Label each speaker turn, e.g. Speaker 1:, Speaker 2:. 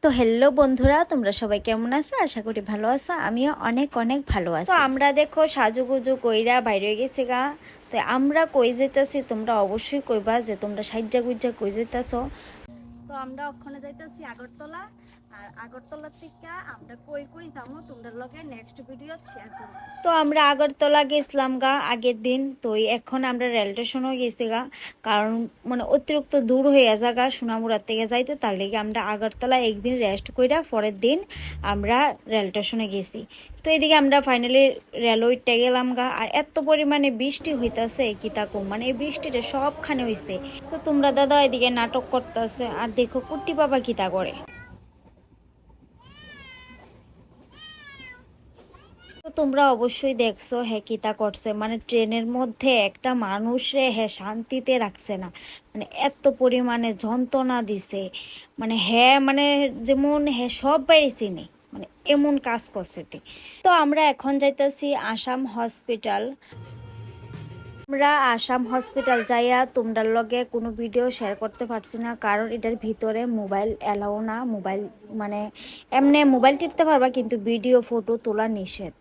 Speaker 1: তো হ্যালো বন্ধুরা, তোমরা সবাই কেমন আছো? আশা করি ভালো আছো। আমিও অনেক অনেক ভালো আছি। তো আমরা দেখো সাজুগুজু কইরা বাইরে গেছি গা। তো আমরা কই যেতেছি তোমরা অবশ্যই কইবা যে তোমরা সাজ্জা গুজ্জা কই যেতেছো। তো আমরা ওখানে যাইতেছি আগরতলা। আর আগরতলা থেকে আমরা কই কই যাবো তোমরা লগে নেক্সট ভিডিও শেয়ার করব। তো আমরা আগরতলা গেছিলাম গা আগের দিন। তো এখন আমরা রেল স্টেশনও গেছি গা, কারণ মানে অতিরিক্ত দূর হয়ে যাগা সোনামুড়ার থেকে যাইতে, তার লেগে আমরা আগরতলা একদিন রেস্ট কইরা পরের দিন আমরা রেল স্টেশনে গেছি। তো এদিকে আমরা ফাইনালি রেলওয়েতে গেলাম গা। আর এত পরিমাণে বৃষ্টি হইতাছে কি তা কম, মানে এই বৃষ্টিটা সবখানে হইছে। তো তোমরা দাদা এদিকে নাটক করতেছে আর দেখো কুট্টি বাবা কি তা করে। তো তোমরা অবশ্যই দেখছো হ্যাঁ কিতা করছে, মানে ট্রেনের মধ্যে একটা মানুষরে হ্যাঁ শান্তিতে রাখছে না, মানে এত পরিমাণে যন্ত্রণা দিছে। মানে হ্যাঁ মানে যেমন হ্যাঁ সব বাইরে চিনে, মানে এমন কাজ করছে তে। তো আমরা এখন যাইতাছি আসাম হসপিটাল। আমরা আসাম হসপিটাল যাইয়া তোমরার লগে কোনো ভিডিও শেয়ার করতে পারছি না, কারণ এটার ভিতরে মোবাইল এলাও না। মোবাইল মানে এমনি মোবাইল টিপতে পারবা কিন্তু ভিডিও ফটো তোলা নিষেধ।